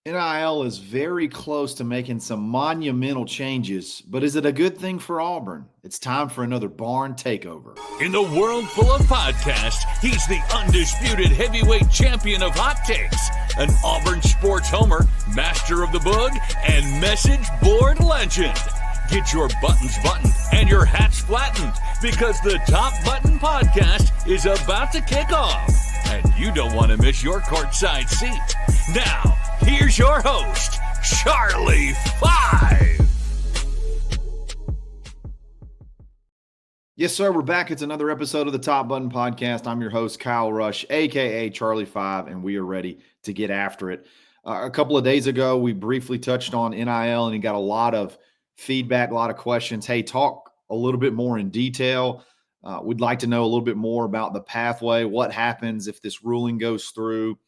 NIL is very close to making some monumental changes, but is it a good thing for Auburn? It's time for another Barn Takeover. In the world full of podcasts, he's the undisputed heavyweight champion of hot takes, an Auburn sports homer, master of the boog, and message board legend. Get your buttons buttoned and your hats flattened because the Top Button Podcast is about to kick off. And you don't want to miss your courtside seat. Now, here's your host, Charlie Five. Yes, sir. We're back. It's another episode of the Top Button Podcast. I'm your host, Kyle Rush, a.k.a. Charlie Five, and we are ready to get after it. A couple of days ago, we briefly touched on NIL, and you got a lot of feedback, a lot of questions. Hey, talk a little bit more in detail. We'd like to know a little bit more about the pathway. What happens if this ruling goes through?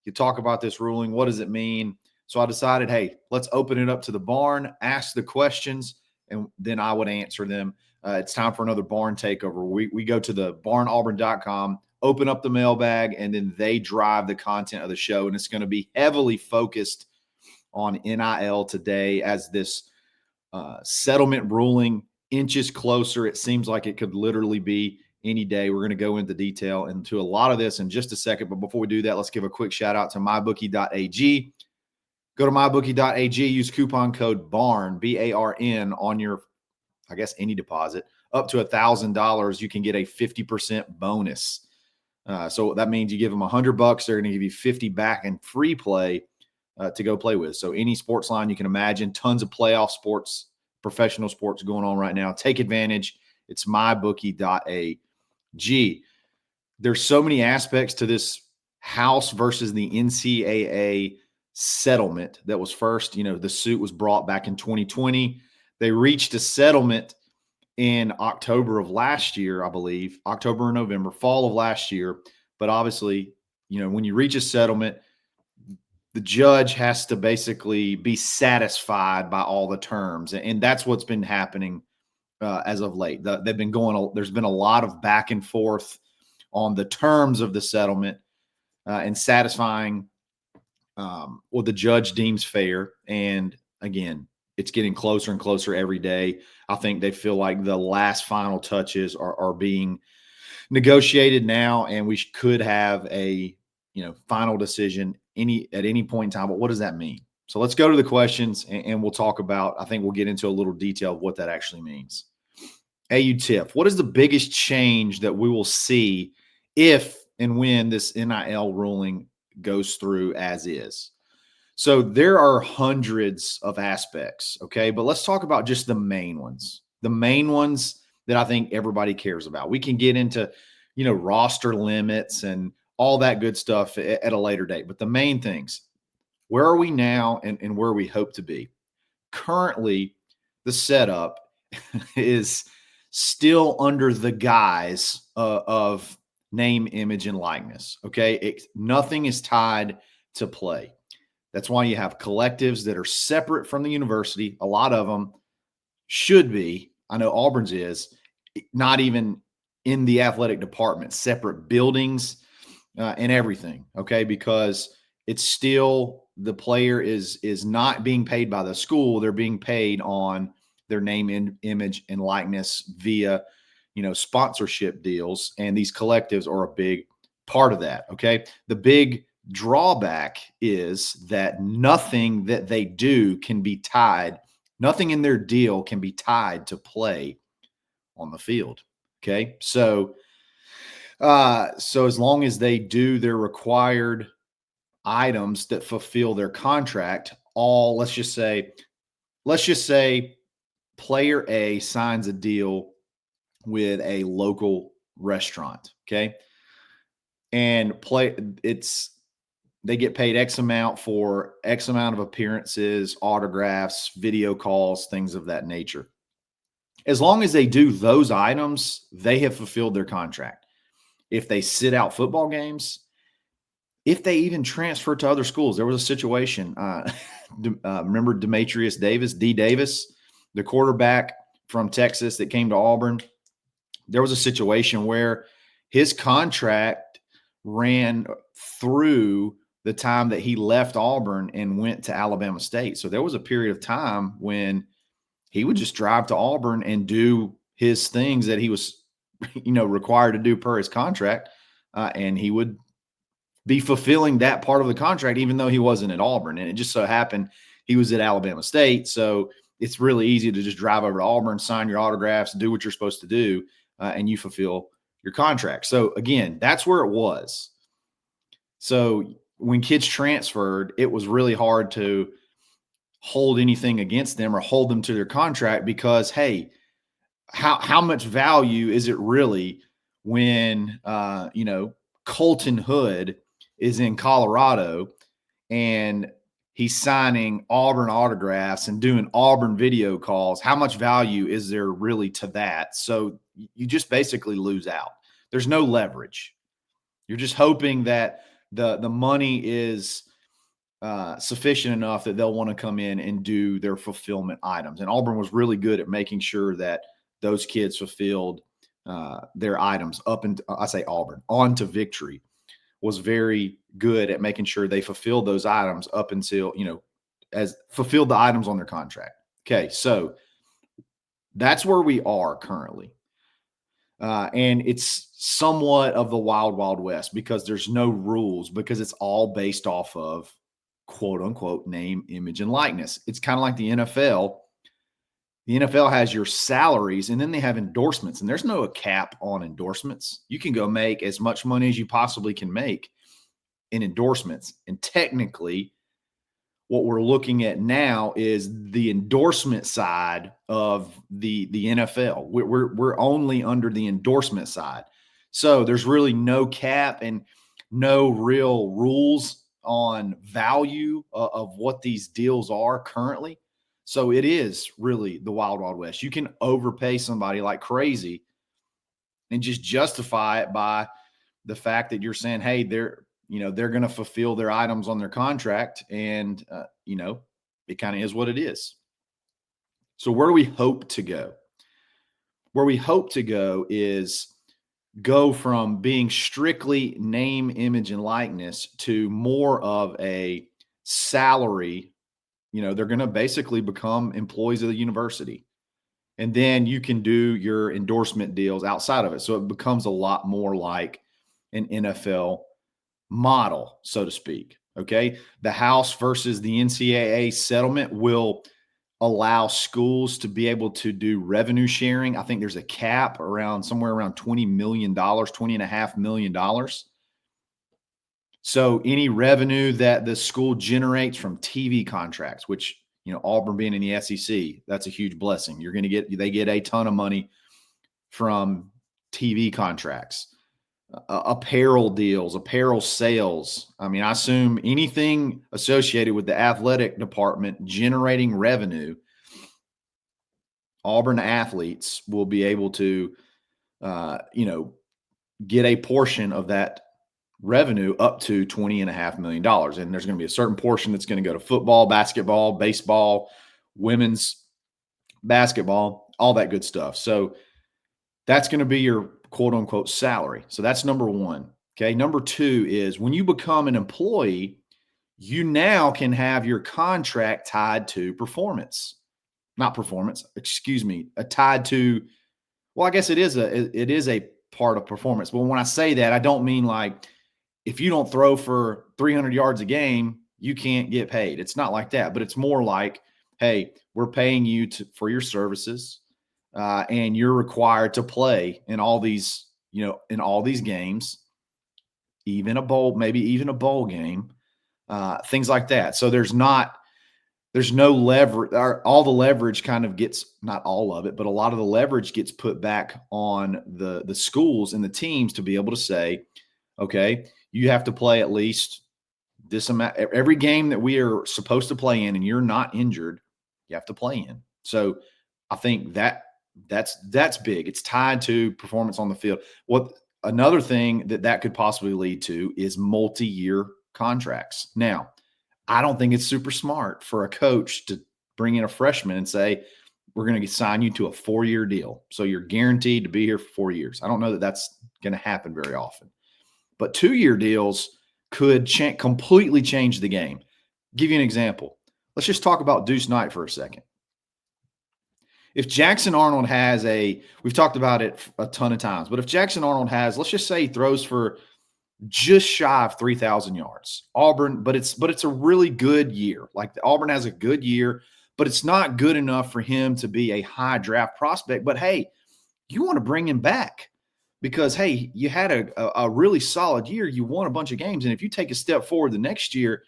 You talk about this ruling. What does it mean? So I decided, hey, let's open it up to the barn, ask the questions, and then I would answer them. It's time for another Barn Takeover. We go to the barnauburn.com, open up the mailbag, and then they drive the content of the show. And it's going to be heavily focused on NIL today as this settlement ruling inches closer. It seems like it could literally be any day. We're going to go into detail into a lot of this in just a second. But before we do that, let's give a quick shout out to mybookie.ag. Go to mybookie.ag, use coupon code BARN, B-A-R-N, on your, I guess, any deposit. Up to $1,000, you can get a 50% bonus. So that means you give them $100, they're going to give you 50 back in free play to go play with. So any sports line you can imagine, tons of playoff sports, professional sports going on right now. Take advantage. It's mybookie.ag. There's so many aspects to this House versus the NCAA settlement that was first, the suit was brought back in 2020. They reached a settlement in October of last year, I believe, October or November, fall of last year. But obviously, when you reach a settlement, the judge has to basically be satisfied by all the terms. And that's what's been happening as of late. There's been a lot of back and forth on the terms of the settlement and satisfying what the judge deems fair. And again, it's getting closer and closer every day. I think they feel like the last final touches are being negotiated now, and we could have a final decision at any point in time. But what does that mean? So let's go to the questions, and we'll talk about, I think we'll get into a little detail of what that actually means. AU Tiff, what is the biggest change that we will see if and when this NIL ruling goes through as is? So there are hundreds of aspects, okay? But let's talk about just the main ones that I think everybody cares about. We can get into, roster limits and all that good stuff at a later date. But the main things, where are we now and where we hope to be? Currently, the setup is still under the guise of name, image, and likeness, okay? Nothing is tied to play. That's why you have collectives that are separate from the university. A lot of them should be. I know Auburn's is not even in the athletic department, separate buildings and everything, okay? Because it's still, the player is not being paid by the school. They're being paid on their name, image, and likeness via, sponsorship deals. And these collectives are a big part of that, okay? The big drawback is that nothing that they do can be tied, nothing in their deal can be tied to play on the field. Okay. So as long as they do their required items that fulfill their contract, let's just say player A signs a deal with a local restaurant. Okay. And they get paid X amount for X amount of appearances, autographs, video calls, things of that nature. As long as they do those items, they have fulfilled their contract. If they sit out football games, if they even transfer to other schools, there was a situation. Remember Demetrius Davis, D. Davis, the quarterback from Texas that came to Auburn? There was a situation where his contract ran through the time that he left Auburn and went to Alabama State. So there was a period of time when he would just drive to Auburn and do his things that he was, required to do per his contract. And he would be fulfilling that part of the contract, even though he wasn't at Auburn. And it just so happened he was at Alabama State. So it's really easy to just drive over to Auburn, sign your autographs, do what you're supposed to do, and you fulfill your contract. So again, that's where it was. So when kids transferred, it was really hard to hold anything against them or hold them to their contract because, hey, how much value is it really when, Colton Hood is in Colorado and he's signing Auburn autographs and doing Auburn video calls? How much value is there really to that? So you just basically lose out. There's no leverage. You're just hoping that the money is sufficient enough that they'll want to come in and do their fulfillment items. And Auburn was really good at making sure that those kids fulfilled their items On to Victory was very good at making sure they fulfilled those items up until, as fulfilled the items on their contract. Okay, so that's where we are currently. And it's somewhat of the wild, wild west because there's no rules, because it's all based off of quote unquote name, image, and likeness. It's kind of like the NFL. The NFL has your salaries and then they have endorsements, and there's no cap on endorsements. You can go make as much money as you possibly can make in endorsements. And technically, what we're looking at now is the endorsement side of the NFL. We're only under the endorsement side. So there's really no cap and no real rules on value of what these deals are currently. So it is really the wild, wild west. You can overpay somebody like crazy and just justify it by the fact that you're saying, hey, they're going to fulfill their items on their contract. And, it kind of is what it is. So where do we hope to go? Where we hope to go is go from being strictly name, image, and likeness to more of a salary. They're going to basically become employees of the university. And then you can do your endorsement deals outside of it. So it becomes a lot more like an NFL model, so to speak. Okay. The House versus the NCAA settlement will allow schools to be able to do revenue sharing. I think there's a cap somewhere around $20 million, $20.5 million. So any revenue that the school generates from TV contracts, which, Auburn being in the SEC, that's a huge blessing. They get a ton of money from TV contracts. Apparel deals, apparel sales. I mean, I assume anything associated with the athletic department generating revenue, Auburn athletes will be able to, get a portion of that revenue up to $20.5 million. And there's going to be a certain portion that's going to go to football, basketball, baseball, women's basketball, all that good stuff. So that's going to be your quote unquote salary. So that's number one. Okay. Number two is when you become an employee, you now can have your contract tied to tied to, well, I guess it is a part of performance. But when I say that, I don't mean like, if you don't throw for 300 yards a game, you can't get paid. It's not like that, but it's more like, hey, we're paying you for your services. And you're required to play in all these, games, even a bowl game, things like that. So there's no leverage. All the leverage kind of gets, not all of it, but a lot of the leverage gets put back on the schools and the teams to be able to say, okay, you have to play at least this amount. Every game that we are supposed to play in and you're not injured, you have to play in. So I think that's big. It's tied to performance on the field. Another thing that could possibly lead to is multi-year contracts. Now, I don't think it's super smart for a coach to bring in a freshman and say, we're going to sign you to a 4-year deal. So you're guaranteed to be here for 4 years. I don't know that that's going to happen very often. But 2-year deals could completely change the game. Give you an example. Let's just talk about Deuce Knight for a second. If Jackson Arnold has we've talked about it a ton of times, but if Jackson Arnold has, let's just say he throws for just shy of 3,000 yards. Auburn, but it's a really good year. Like Auburn has a good year, but it's not good enough for him to be a high draft prospect. But hey, you want to bring him back because, hey, you had a really solid year. You won a bunch of games. And if you take a step forward the next year,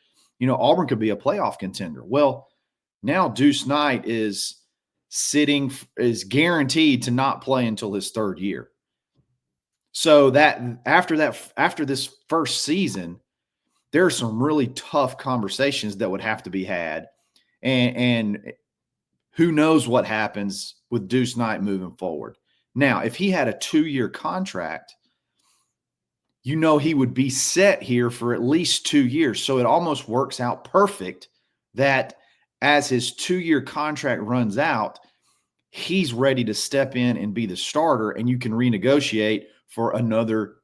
Auburn could be a playoff contender. Well, now Deuce Knight is guaranteed to not play until his third year. So that after this first season, there are some really tough conversations that would have to be had. And who knows what happens with Deuce Knight moving forward. Now, if he had a 2-year contract, he would be set here for at least 2 years. So it almost works out perfect that as his 2-year contract runs out, he's ready to step in and be the starter, and you can renegotiate for another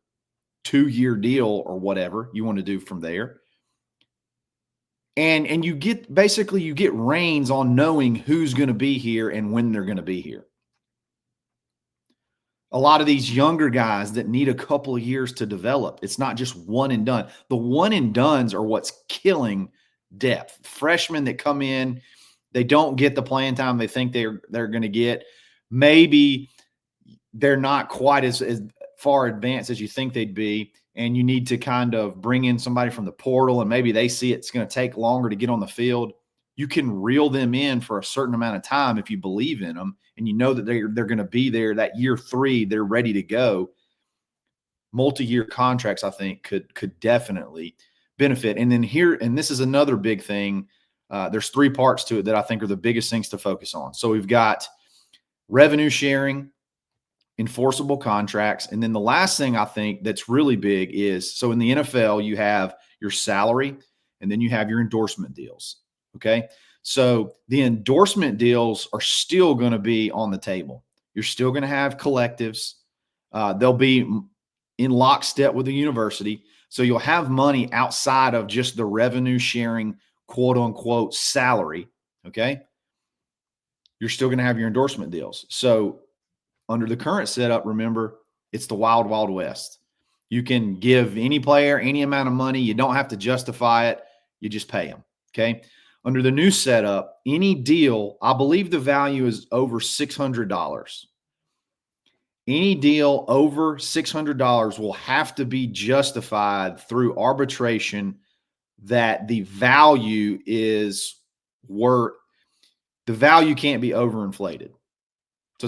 2-year deal or whatever you want to do from there. And you get reins on knowing who's going to be here and when they're going to be here. A lot of these younger guys that need a couple of years to develop, it's not just one and done. The one and dones are what's killing depth. Freshmen that come in, they don't get the playing time they think they're going to get. Maybe they're not quite as far advanced as you think they'd be, and you need to kind of bring in somebody from the portal, and maybe they see it's going to take longer to get on the field. You can reel them in for a certain amount of time if you believe in them, and you know that they're going to be there that year 3, they're ready to go. Multi-year contracts, I think, could definitely benefit. And then this is another big thing. There's 3 parts to it that I think are the biggest things to focus on. So we've got revenue sharing, enforceable contracts, and then the last thing I think that's really big is, so in the NFL, you have your salary, and then you have your endorsement deals, okay? So the endorsement deals are still going to be on the table. You're still going to have collectives. They'll be in lockstep with the university, so you'll have money outside of just the revenue sharing, quote-unquote, salary, okay? You're still going to have your endorsement deals. So under the current setup, remember, it's the wild, wild west. You can give any player any amount of money. You don't have to justify it. You just pay them, okay? Under the new setup, any deal, I believe the value is over $600. Any deal over $600 will have to be justified through arbitration that the value can't be overinflated. So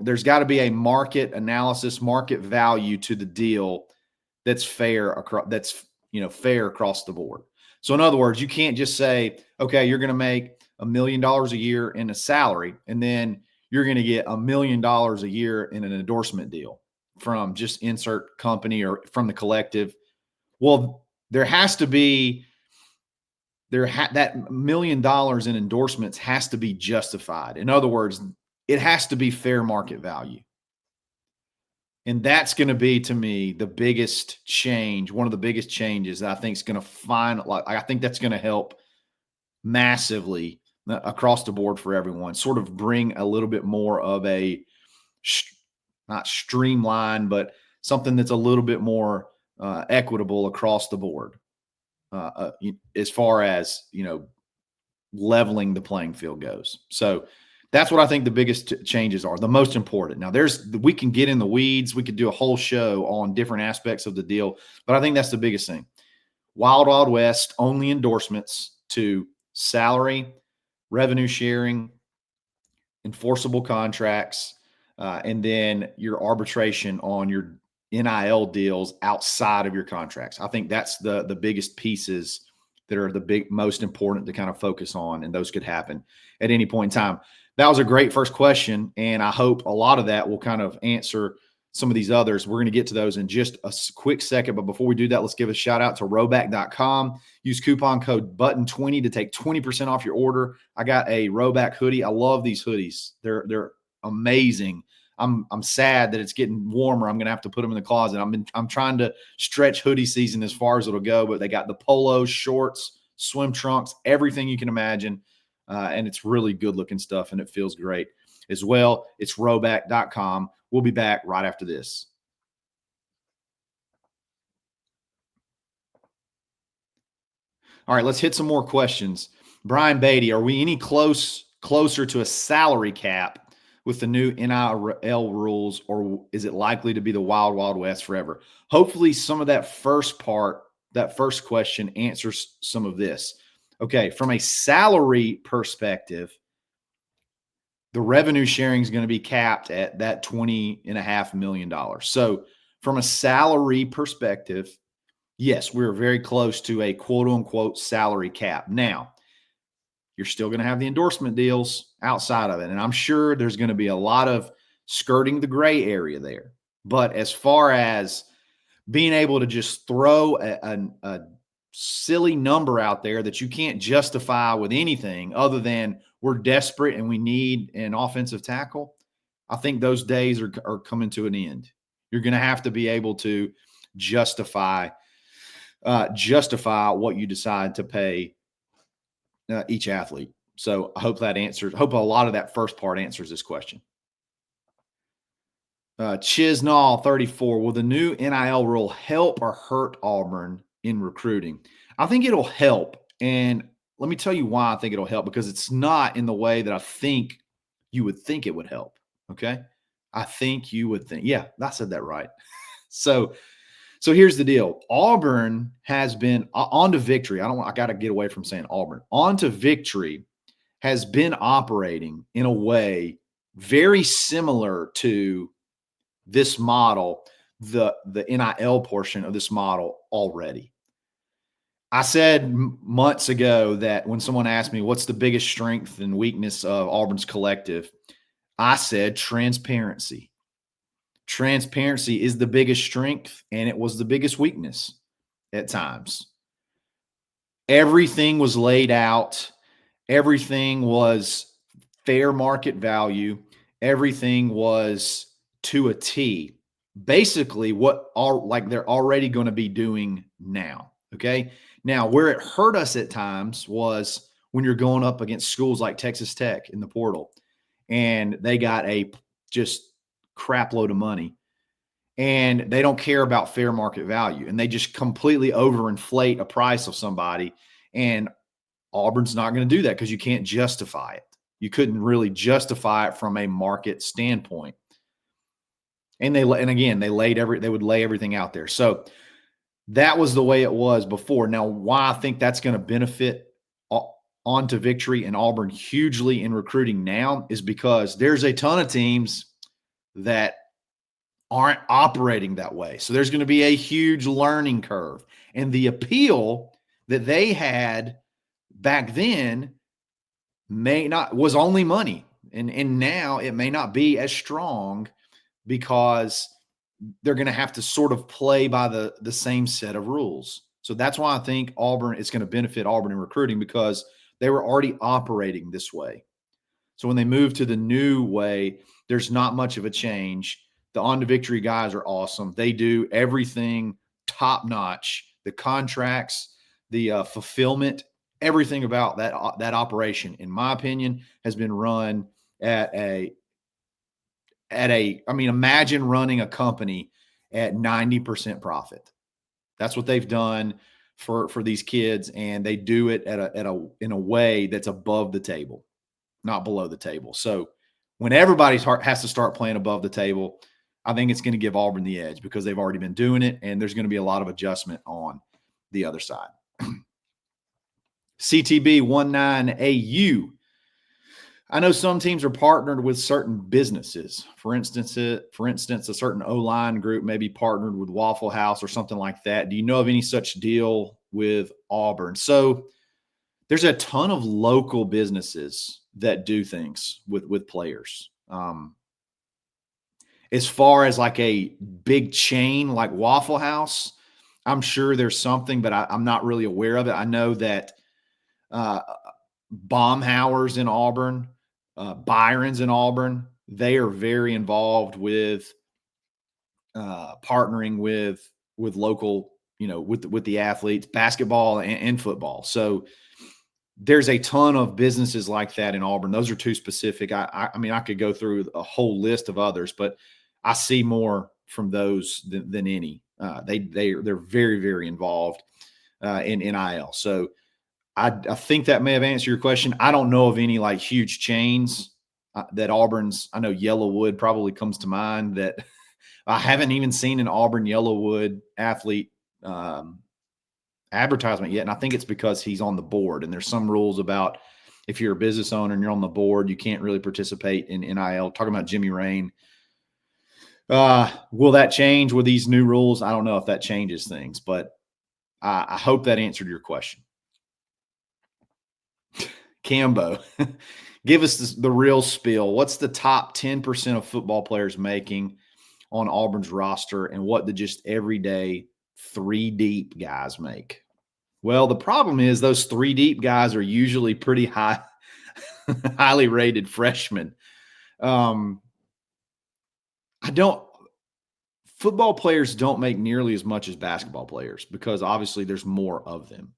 there's got to be a market analysis, market value to the deal that's fair across the board. So in other words, you can't just say, okay, you're going to make $1 million a year in a salary, and then you're going to get $1 million a year in an endorsement deal from just insert company or from the collective. Well, there has to be that $1 million in endorsements has to be justified. In other words, it has to be fair market value. And that's going to be, to me, the biggest change, one of the biggest changes that I think is going to I think that's going to help massively across the board for everyone, sort of bring a little bit more of a, not streamlined, but something that's a little bit more equitable across the board as far as, leveling the playing field goes. So that's what I think the biggest changes are, the most important. Now, we can get in the weeds. We could do a whole show on different aspects of the deal, but I think that's the biggest thing. Wild, wild west, only endorsements to salary, revenue sharing, enforceable contracts, and then your arbitration on your NIL deals outside of your contracts. I think that's the biggest pieces that are most important to kind of focus on, and those could happen at any point in time. That was a great first question, and I hope a lot of that will kind of answer some of these others. We're going to get to those in just a quick second, but before we do that, let's give a shout out to Rhoback.com. Use coupon code BUTTON20 to take 20% off your order. I got a Rhoback hoodie. I love these hoodies. They're amazing. I'm sad that it's getting warmer. I'm going to have to put them in the closet. I'm trying to stretch hoodie season as far as it'll go, but they got the polos, shorts, swim trunks, everything you can imagine. And it's really good looking stuff, and it feels great as well. It's rowback.com. We'll be back right after this. All right, let's hit some more questions. Brian Beatty, are we any closer to a salary cap with the new NIL rules, or is it likely to be the wild, wild west forever? Hopefully some of that first question answers some of this. Okay, from a salary perspective, the revenue sharing is going to be capped at that $20.5 million. So from a salary perspective, yes, we're very close to a quote-unquote salary cap. Now, you're still going to have the endorsement deals outside of it, and I'm sure there's going to be a lot of skirting the gray area there. But as far as being able to just throw a silly number out there that you can't justify with anything other than we're desperate and we need an offensive tackle, I think those days are coming to an end. You're going to have to be able to justify what you decide to pay each athlete. So I hope hope a lot of that first part answers this question. Chisnall 34, will the new NIL rule help or hurt Auburn in recruiting? I think it'll help. And let me tell you why I think it'll help, because it's not in the way that I think you would think it would help. Okay. I think you would think, yeah, I said that right. So here's the deal. Auburn has been on to victory. I got to get away from saying Auburn. On to victory has been operating in a way very similar to this model, the NIL portion of this model already. I said months ago that when someone asked me what's the biggest strength and weakness of Auburn's collective, I said transparency. Transparency is the biggest strength, and it was the biggest weakness at times. Everything was laid out. Everything was fair market value. Everything was to a T. Basically, they're already going to be doing now. Okay. Now, where it hurt us at times was when you're going up against schools like Texas Tech in the portal, and they got a just crap load of money, and they don't care about fair market value, and they just completely overinflate a price of somebody. And Auburn's not going to do that because you can't justify it. You couldn't really justify it from a market standpoint. And they would lay everything out there. So that was the way it was before. Now, why I think that's going to benefit On to Victory and Auburn hugely in recruiting now is because there's a ton of teams that aren't operating that way. So there's going to be a huge learning curve. And the appeal that they had back then was only money. And now it may not be as strong because they're going to have to sort of play by the same set of rules. So that's why I think it's going to benefit Auburn in recruiting, because they were already operating this way. So when they move to the new way, there's not much of a change. The On to Victory guys are awesome. They do everything top notch. The contracts, the fulfillment, everything about that operation, in my opinion, has been run imagine running a company at 90% profit. That's what they've done for these kids, and they do it in a way that's above the table, not below the table. So when everybody has to start playing above the table, I think it's going to give Auburn the edge because they've already been doing it, and there's going to be a lot of adjustment on the other side. CTB 19AU. I know some teams are partnered with certain businesses. For instance, a certain O-line group may be partnered with Waffle House or something like that. Do you know of any such deal with Auburn? So there's a ton of local businesses that do things with players. As far as like a big chain like Waffle House, I'm sure there's something, but I'm not really aware of it. I know that Baumhauer's in Auburn, Byron's in Auburn. they are very involved with partnering with local, with the athletes, basketball and football. So there's a ton of businesses like that in Auburn. Those are two specific. I mean, I could go through a whole list of others, but I see more from those than any. They're very, very involved in NIL. So I think that may have answered your question. I don't know of any like huge chains that Auburn's. I know Yellowwood probably comes to mind. That I haven't even seen an Auburn Yellowwood athlete advertisement yet, and I think it's because he's on the board, and there's some rules about if you're a business owner and you're on the board, you can't really participate in NIL. Talking about Jimmy Rain. Will that change with these new rules? I don't know if that changes things, but I hope that answered your question. Cambo, give us the real spiel. What's the top 10% of football players making on Auburn's roster, and what the just everyday 3 deep guys make? Well, the problem is those 3 deep guys are usually pretty highly rated freshmen. Football players don't make nearly as much as basketball players because obviously there's more of them.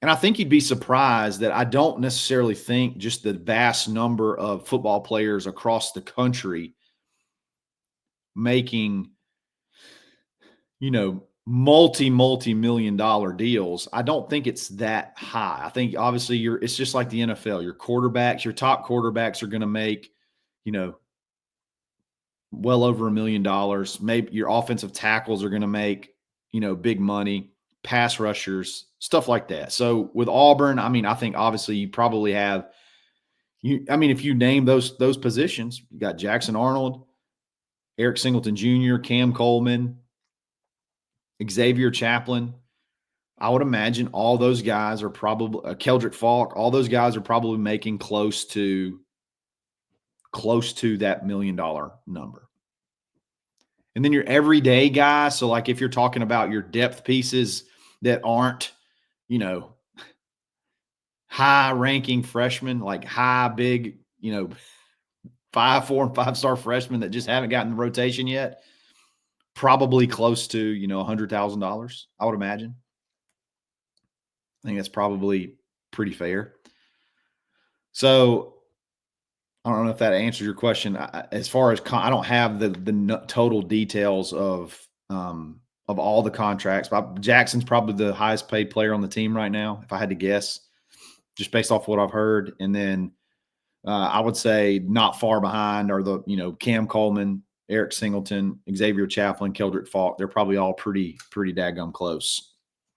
And I think you'd be surprised that I don't necessarily think just the vast number of football players across the country making, multi-million dollar deals. I don't think it's that high. I think obviously it's just like the NFL. Your top quarterbacks are going to make, well over $1 million. Maybe your offensive tackles are going to make, big money, pass rushers, stuff like that. So with Auburn, I mean, I think obviously you probably have if you name those positions, you got Jackson Arnold, Eric Singleton Jr., Cam Coleman, Xavier Chaplin. I would imagine all those guys are probably Keldrick Falk. All those guys are probably making close to that $1 million number. And then your everyday guy. So like if you're talking about your depth pieces that aren't, high ranking freshmen, like high, big, 5, 4, and 5-star freshmen that just haven't gotten the rotation yet, probably close to, $100,000, I would imagine. I think that's probably pretty fair. So I don't know if that answers your question. As far as I don't have the total details of all the contracts, but Jackson's probably the highest paid player on the team right now, if I had to guess, just based off what I've heard. And then I would say not far behind are the Cam Coleman, Eric Singleton, Xavier Chaplin, Keldrick Falk. They're probably all pretty daggum close.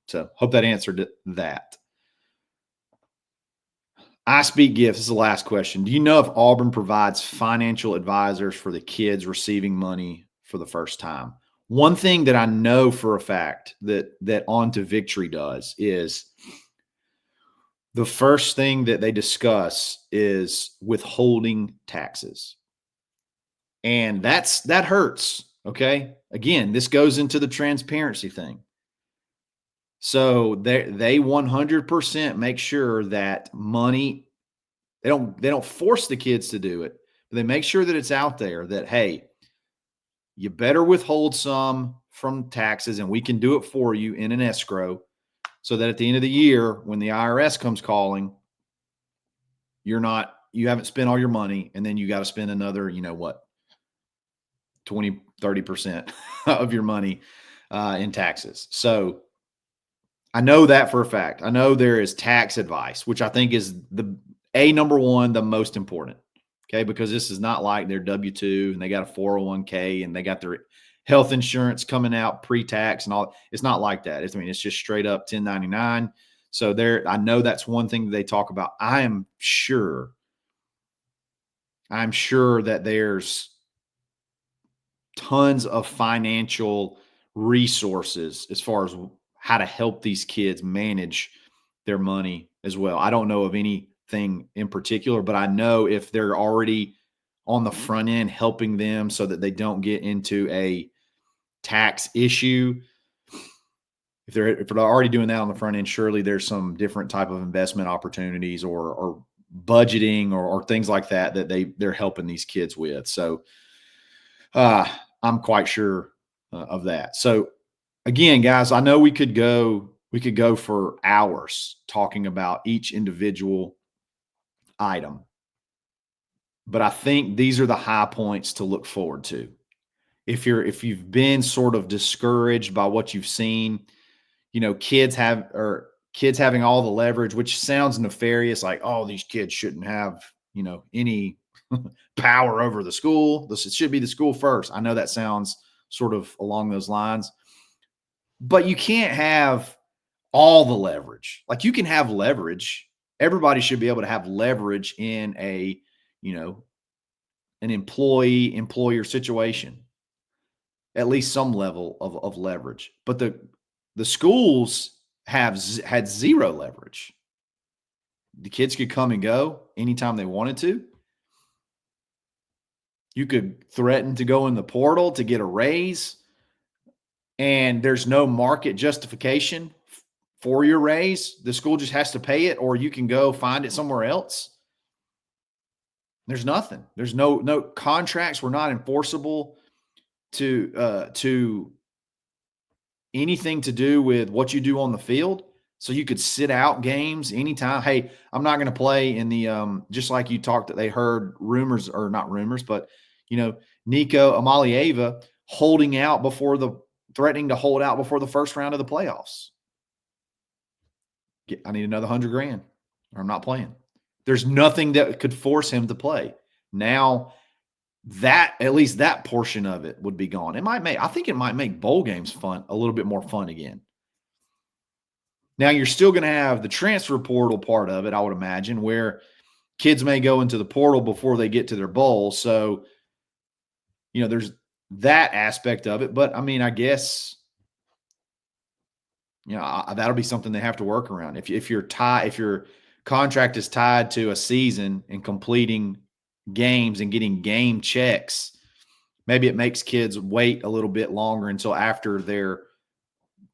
So hope that answered that. I Speak Gifts. This is the last question. Do you know if Auburn provides financial advisors for the kids receiving money for the first time? One thing that I know for a fact that On to Victory does is the first thing that they discuss is withholding taxes. And that hurts, okay? Again, this goes into the transparency thing. So they 100% make sure that money, they don't force the kids to do it, but they make sure that it's out there that, hey, you better withhold some from taxes and we can do it for you in an escrow so that at the end of the year, when the IRS comes calling, you haven't spent all your money and then you got to spend another, 20, 30% of your money in taxes. So I know that for a fact. I know there is tax advice, which I think is number one, the most important. Okay. Because this is not like their W-2 and they got a 401k and they got their health insurance coming out pre-tax and all. It's not like that. It's just straight up 1099. So I know that's one thing that they talk about. I'm sure that there's tons of financial resources as far as how to help these kids manage their money as well. I don't know of anything in particular, but I know if they're already on the front end helping them so that they don't get into a tax issue, if they're already doing that on the front end, surely there's some different type of investment opportunities or budgeting or things like that they're helping these kids with. So I'm quite sure of that. So again, guys, I know we could go for hours talking about each individual item, but I think these are the high points to look forward to. If you've been sort of discouraged by what you've seen, kids having all the leverage, which sounds nefarious, like, oh, these kids shouldn't have, any power over the school. It should be the school first. I know that sounds sort of along those lines, but you can't have all the leverage. Like, you can have leverage. Everybody should be able to have leverage in an employee-employer situation, at least some level of leverage. But the schools had zero leverage. The kids could come and go anytime they wanted to. You could threaten to go in the portal to get a raise, and there's no market justification for your raise. The school just has to pay it, or you can go find it somewhere else. There's nothing. There's no contracts were not enforceable to anything to do with what you do on the field. So you could sit out games anytime. Hey, I'm not going to play in the just like you talked that they heard rumors, or not rumors, but Nico Amalieva threatening to hold out before the first round of the playoffs. I need another $100,000 or I'm not playing. There's nothing that could force him to play. Now that, at least that portion of it would be gone. I think it might make bowl games a little bit more fun again. Now you're still going to have the transfer portal part of it, I would imagine, where kids may go into the portal before they get to their bowl. So, there's that aspect of it. But I guess, that'll be something they have to work around. If your contract is tied to a season and completing games and getting game checks, maybe it makes kids wait a little bit longer until after their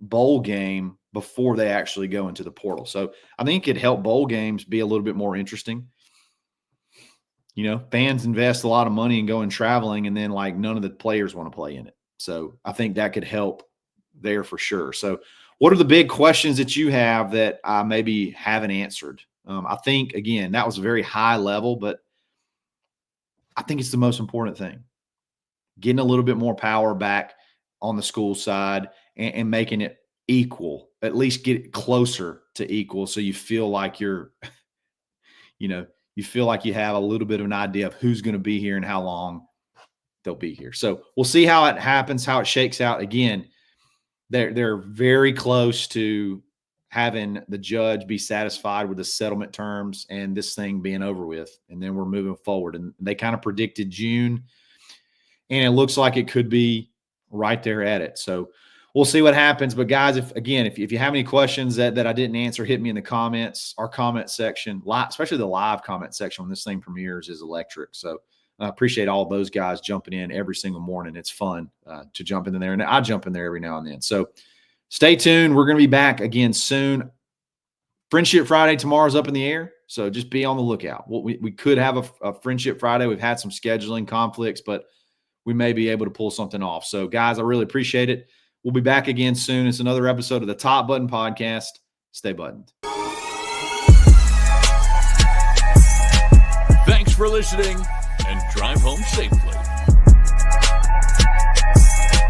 bowl game before they actually go into the portal. So I think it could help bowl games be a little bit more interesting. Fans invest a lot of money in going traveling, and then none of the players want to play in it. So I think that could help there for sure. So what are the big questions that you have that I maybe haven't answered? I think, again, that was a very high level, but I think it's the most important thing. Getting a little bit more power back on the school side and making it equal, at least get it closer to equal, so you feel like you feel like you have a little bit of an idea of who's going to be here and how long they'll be here. So we'll see how it happens, how it shakes out. Again, they're very close to having the judge be satisfied with the settlement terms and this thing being over with, and then we're moving forward. And they kind of predicted June, and it looks like it could be right there at it. So we'll see what happens. But guys, if you have any questions that I didn't answer, hit me in the comments. Our comment section, especially the live comment section when this thing premieres, is electric. So I appreciate all of those guys jumping in every single morning. It's fun to jump in there, and I jump in there every now and then. So stay tuned. We're going to be back again soon. Friendship Friday tomorrow's up in the air, so just be on the lookout. We could have a Friendship Friday. We've had some scheduling conflicts, but we may be able to pull something off. So, guys, I really appreciate it. We'll be back again soon. It's another episode of the Top Button Podcast. Stay buttoned. Thanks for listening, and drive home safely.